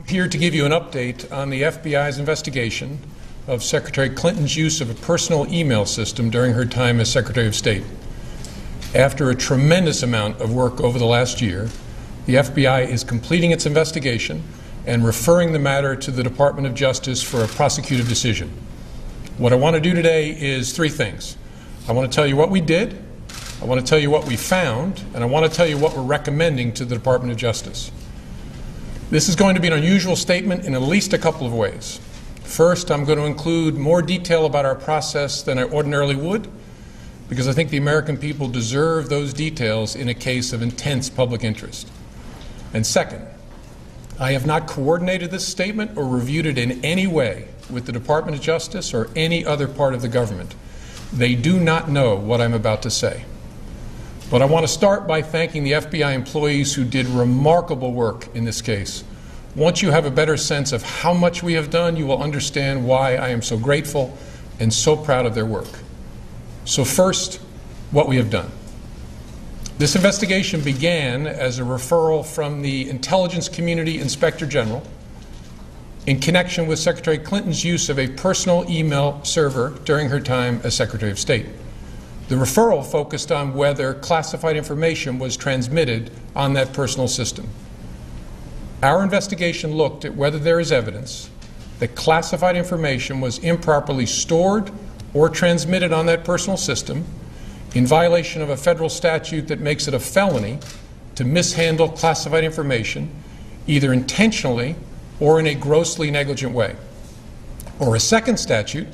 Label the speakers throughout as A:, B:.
A: here to give you an update on the FBI's investigation of Secretary Clinton's use of a personal email system during her time as Secretary of State. After a tremendous amount of work over the last year, the FBI is completing its investigation and referring the matter to the Department of Justice for a prosecutive decision. What I want to do today is three things. I want to tell you what we did, I want to tell you what we found, and I want to tell you what we're recommending to the Department of Justice. This is going to be an unusual statement in at least a couple of ways. First, I'm going to include more detail about our process than I ordinarily would, because I think the American people deserve those details in a case of intense public interest. And second, I have not coordinated this statement or reviewed it in any way with the Department of Justice or any other part of the government. They do not know what I'm about to say. But I want to start by thanking the FBI employees who did remarkable work in this case. Once you have a better sense of how much we have done, you will understand why I am so grateful and so proud of their work. So first, what we have done. This investigation began as a referral from the Intelligence Community Inspector General in connection with Secretary Clinton's use of a personal email server during her time as Secretary of State. The referral focused on whether classified information was transmitted on that personal system. Our investigation looked at whether there is evidence that classified information was improperly stored or transmitted on that personal system in violation of a federal statute that makes it a felony to mishandle classified information either intentionally or in a grossly negligent way, or a second statute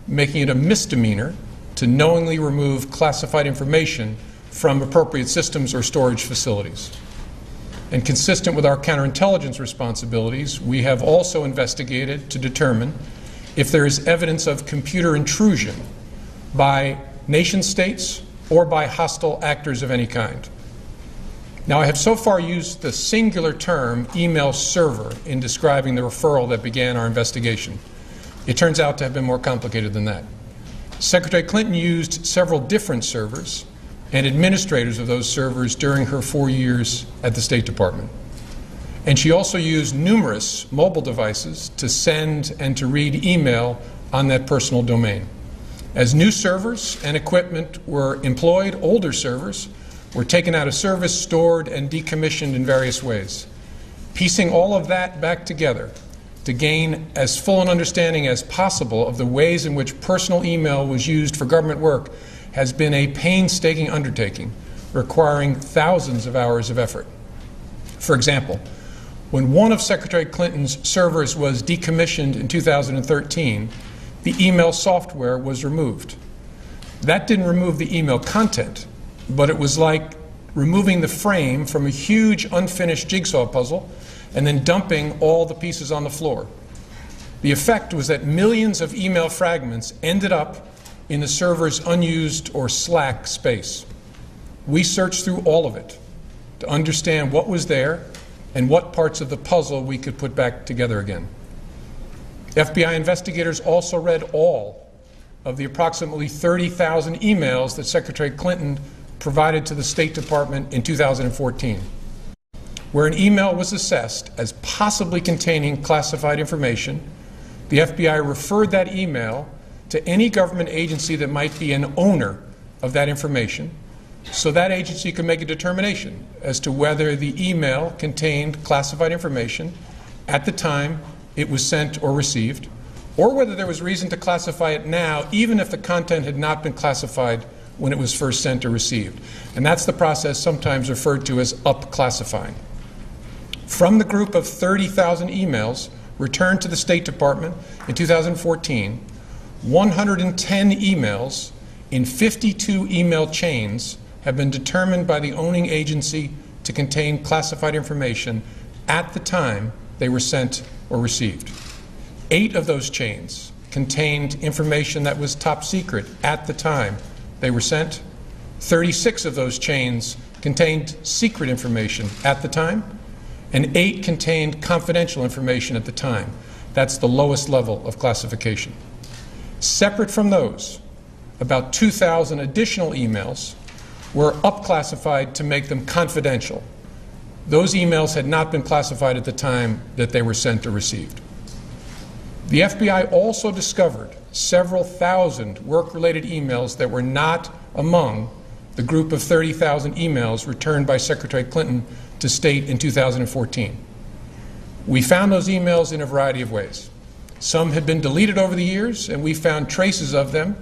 A: making it a misdemeanor to knowingly remove classified information from appropriate systems or storage facilities. And consistent with our counterintelligence responsibilities, we have also investigated to determine if there is evidence of computer intrusion by nation states or by hostile actors of any kind. Now, I have so far used the singular term email server in describing the referral that began our investigation. It turns out to have been more complicated than that. Secretary Clinton used several different servers and administrators of those servers during her 4 years at the State Department. And she also used numerous mobile devices to send and to read email on that personal domain. As new servers and equipment were employed, older servers were taken out of service, stored, and decommissioned in various ways. Piecing all of that back together to gain as full an understanding as possible of the ways in which personal email was used for government work has been a painstaking undertaking, requiring thousands of hours of effort. For example, when one of Secretary Clinton's servers was decommissioned in 2013, the email software was removed. That didn't remove the email content, but it was like removing the frame from a huge unfinished jigsaw puzzle and then dumping all the pieces on the floor. The effect was that millions of email fragments ended up in the server's unused or slack space. We searched through all of it to understand what was there and what parts of the puzzle we could put back together again. FBI investigators also read all of the approximately 30,000 emails that Secretary Clinton provided to the State Department in 2014. Where an email was assessed as possibly containing classified information, the FBI referred that email to any government agency that might be an owner of that information, so that agency could make a determination as to whether the email contained classified information at the time it was sent or received, or whether there was reason to classify it now, even if the content had not been classified when it was first sent or received. And that's the process sometimes referred to as up-classifying. From the group of 30,000 emails returned to the State Department in 2014, 110 emails in 52 email chains have been determined by the owning agency to contain classified information at the time they were sent or received. 8 of those chains contained information that was top secret at the time they were sent. 36 of those chains contained secret information at the time, and 8 contained confidential information at the time. That's the lowest level of classification. Separate from those, about 2,000 additional emails were up-classified to make them confidential. those emails had not been classified at the time that they were sent or received. The FBI also discovered several thousand work-related emails that were not among the group of 30,000 emails returned by Secretary Clinton to State in 2014. We found those emails in a variety of ways. Some had been deleted over the years, and we found traces of them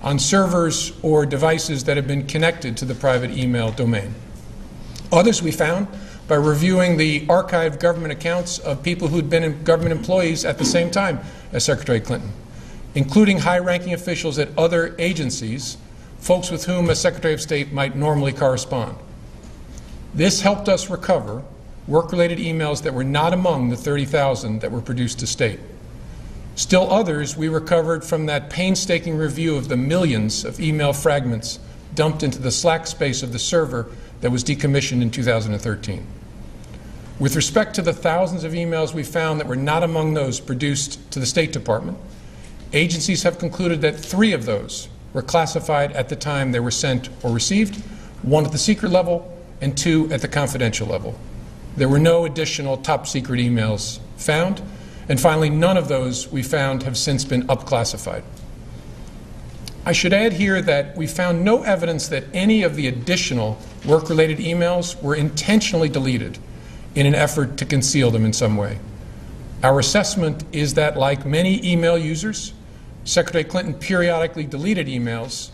A: on servers or devices that had been connected to the private email domain. Others we found by reviewing the archived government accounts of people who'd been government employees at the same time as Secretary Clinton, including high-ranking officials at other agencies, folks with whom a Secretary of State might normally correspond. This helped us recover work-related emails that were not among the 30,000 that were produced to State. Still others we recovered from that painstaking review of the millions of email fragments dumped into the slack space of the server that was decommissioned in 2013. With respect to the thousands of emails we found that were not among those produced to the State Department, agencies have concluded that 3 of those were classified at the time they were sent or received, 1 at the secret level and 2 at the confidential level. There were no additional top secret emails found, and finally, none of those we found have since been upclassified. I should add here that we found no evidence that any of the additional work-related emails were intentionally deleted in an effort to conceal them in some way. Our assessment is that, like many email users, Secretary Clinton periodically deleted emails,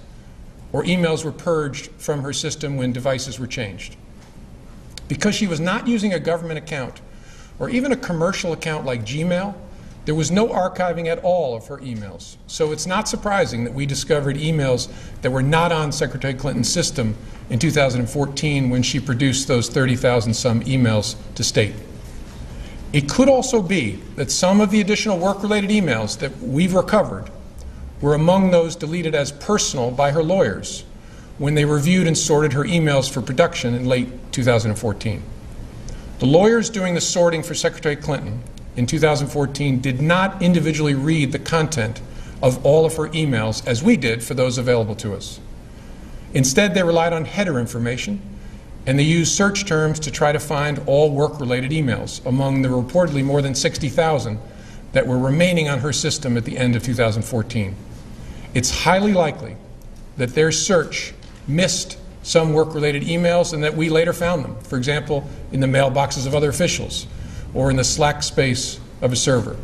A: or emails were purged from her system when devices were changed. Because she was not using a government account or even a commercial account like Gmail, there was no archiving at all of her emails. So it's not surprising that we discovered emails that were not on Secretary Clinton's system in 2014 when she produced those 30,000 some emails to State. It could also be that some of the additional work-related emails that we've recovered were among those deleted as personal by her lawyers when they reviewed and sorted her emails for production in late 2014. The lawyers doing the sorting for Secretary Clinton in 2014 did not individually read the content of all of her emails as we did for those available to us. Instead, they relied on header information, and they used search terms to try to find all work-related emails among the reportedly more than 60,000 that were remaining on her system at the end of 2014. It's highly likely that their search missed some work-related emails and that we later found them, for example, in the mailboxes of other officials or in the slack space of a server.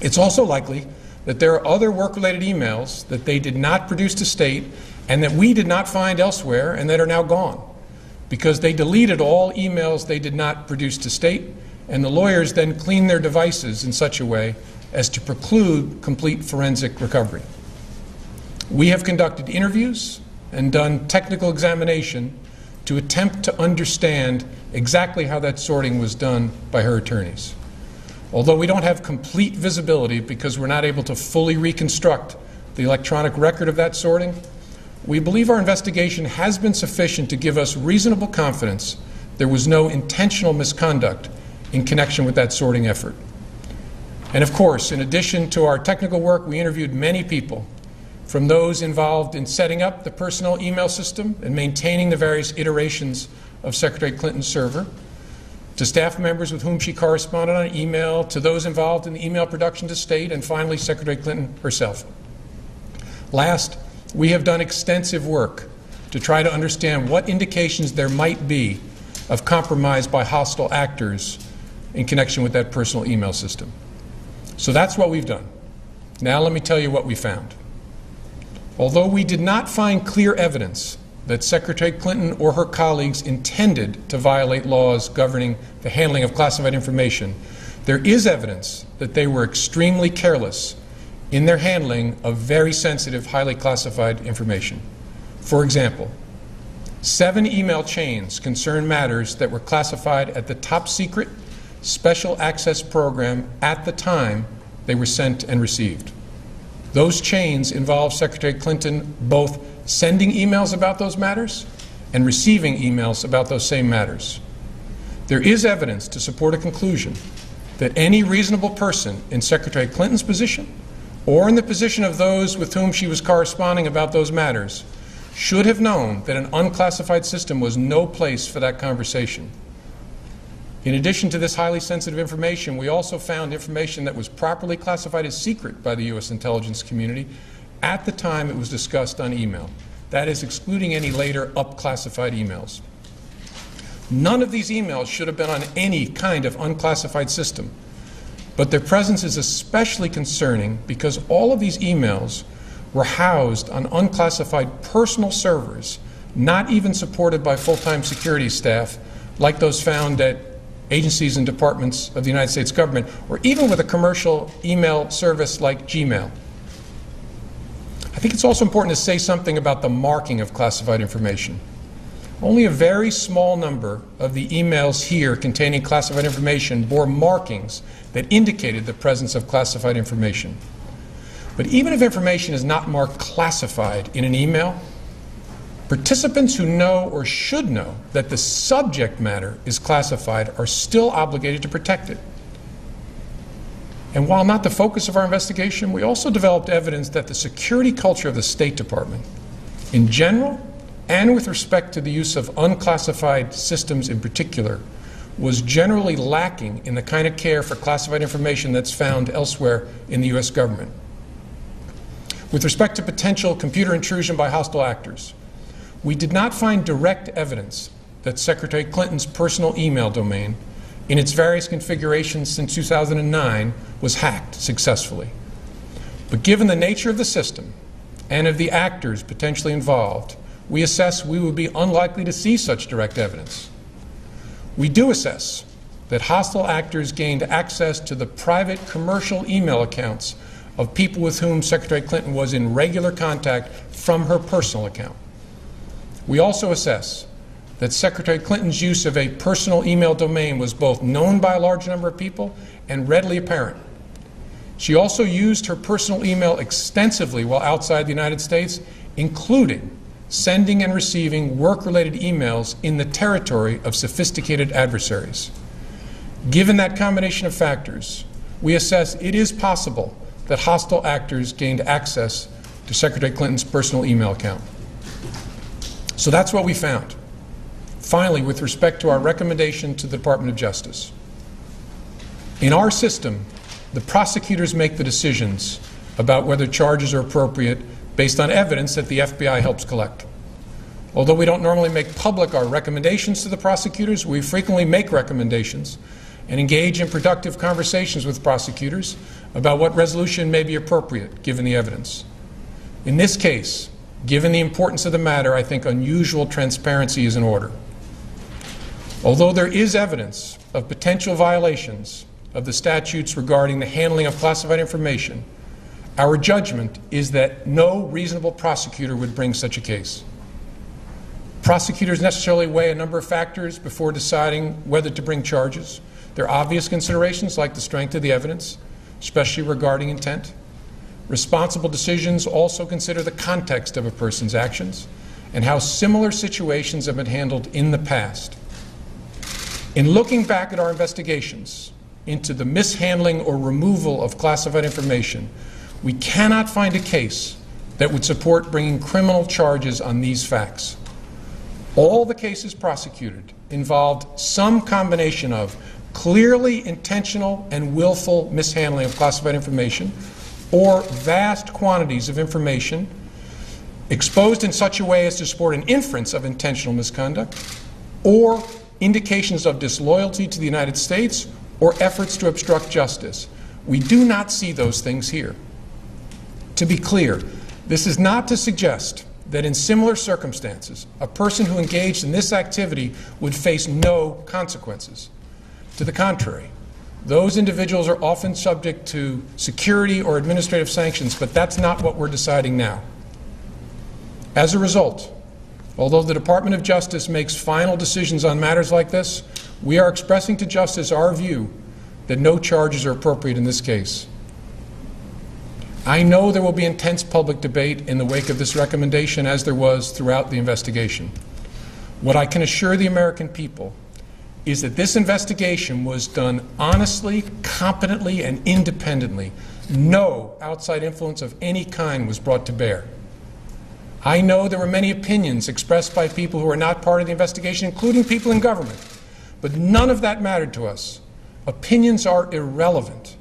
A: It's also likely that there are other work-related emails that they did not produce to State and that we did not find elsewhere and that are now gone because they deleted all emails they did not produce to State, and the lawyers then cleaned their devices in such a way as to preclude complete forensic recovery. We have conducted interviews and done technical examination to attempt to understand exactly how that sorting was done by her attorneys. Although we don't have complete visibility because we're not able to fully reconstruct the electronic record of that sorting, we believe our investigation has been sufficient to give us reasonable confidence there was no intentional misconduct in connection with that sorting effort. And of course, in addition to our technical work, we interviewed many people, from those involved in setting up the personal email system and maintaining the various iterations of Secretary Clinton's server, to staff members with whom she corresponded on email, to those involved in the email production to State, and finally Secretary Clinton herself. Last, we have done extensive work to try to understand what indications there might be of compromise by hostile actors in connection with that personal email system. So that's what we've done. Now let me tell you what we found. Although we did not find clear evidence that Secretary Clinton or her colleagues intended to violate laws governing the handling of classified information, there is evidence that they were extremely careless in their handling of very sensitive, highly classified information. For example, 7 email chains concern matters that were classified at the top secret special access program at the time they were sent and received. Those chains involve Secretary Clinton both sending emails about those matters and receiving emails about those same matters. There is evidence to support a conclusion that any reasonable person in Secretary Clinton's position or in the position of those with whom she was corresponding about those matters should have known that an unclassified system was no place for that conversation. In addition to this highly sensitive information, we also found information that was properly classified as secret by the U.S. intelligence community at the time it was discussed on email. That is, excluding any later up-classified emails. None of these emails should have been on any kind of unclassified system, but their presence is especially concerning because all of these emails were housed on unclassified personal servers, not even supported by full-time security staff like those found at agencies and departments of the United States government, or even with a commercial email service like Gmail. I think it's also important to say something about the marking of classified information. Only a very small number of the emails here containing classified information bore markings that indicated the presence of classified information. But even if information is not marked classified in an email, participants who know or should know that the subject matter is classified are still obligated to protect it. And while not the focus of our investigation, we also developed evidence that the security culture of the State Department, in general, and with respect to the use of unclassified systems in particular, was generally lacking in the kind of care for classified information that's found elsewhere in the U.S. government. With respect to potential computer intrusion by hostile actors, we did not find direct evidence that Secretary Clinton's personal email domain, in its various configurations since 2009, was hacked successfully. But given the nature of the system and of the actors potentially involved, we assess we would be unlikely to see such direct evidence. We do assess that hostile actors gained access to the private commercial email accounts of people with whom Secretary Clinton was in regular contact from her personal account. We also assess that Secretary Clinton's use of a personal email domain was both known by a large number of people and readily apparent. She also used her personal email extensively while outside the United States, including sending and receiving work-related emails in the territory of sophisticated adversaries. Given that combination of factors, we assess it is possible that hostile actors gained access to Secretary Clinton's personal email account. So that's what we found. Finally, with respect to our recommendation to the Department of Justice. In our system, the prosecutors make the decisions about whether charges are appropriate based on evidence that the FBI helps collect. Although we don't normally make public our recommendations to the prosecutors, we frequently make recommendations and engage in productive conversations with prosecutors about what resolution may be appropriate given the evidence. In this case, given the importance of the matter, I think unusual transparency is in order. Although there is evidence of potential violations of the statutes regarding the handling of classified information, our judgment is that no reasonable prosecutor would bring such a case. Prosecutors necessarily weigh a number of factors before deciding whether to bring charges. There are obvious considerations like the strength of the evidence, especially regarding intent. Responsible decisions also consider the context of a person's actions and how similar situations have been handled in the past. In looking back at our investigations into the mishandling or removal of classified information, we cannot find a case that would support bringing criminal charges on these facts. All the cases prosecuted involved some combination of clearly intentional and willful mishandling of classified information or vast quantities of information exposed in such a way as to support an inference of intentional misconduct, or indications of disloyalty to the United States or efforts to obstruct justice. We do not see those things here. To be clear, this is not to suggest that in similar circumstances, a person who engaged in this activity would face no consequences. To the contrary, those individuals are often subject to security or administrative sanctions, but that's not what we're deciding now. As a result, although the Department of Justice makes final decisions on matters like this, we are expressing to Justice our view that no charges are appropriate in this case. I know there will be intense public debate in the wake of this recommendation, as there was throughout the investigation. What I can assure the American people is that this investigation was done honestly, competently, and independently. No outside influence of any kind was brought to bear. I know there were many opinions expressed by people who are not part of the investigation, including people in government. But none of that mattered to us. Opinions are irrelevant.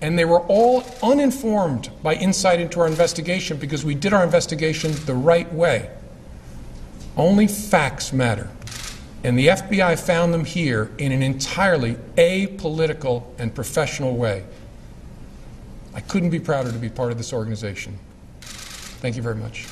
A: And they were all uninformed by insight into our investigation because we did our investigation the right way. Only facts matter. And the FBI found them here in an entirely apolitical and professional way. I couldn't be prouder to be part of this organization. Thank you very much.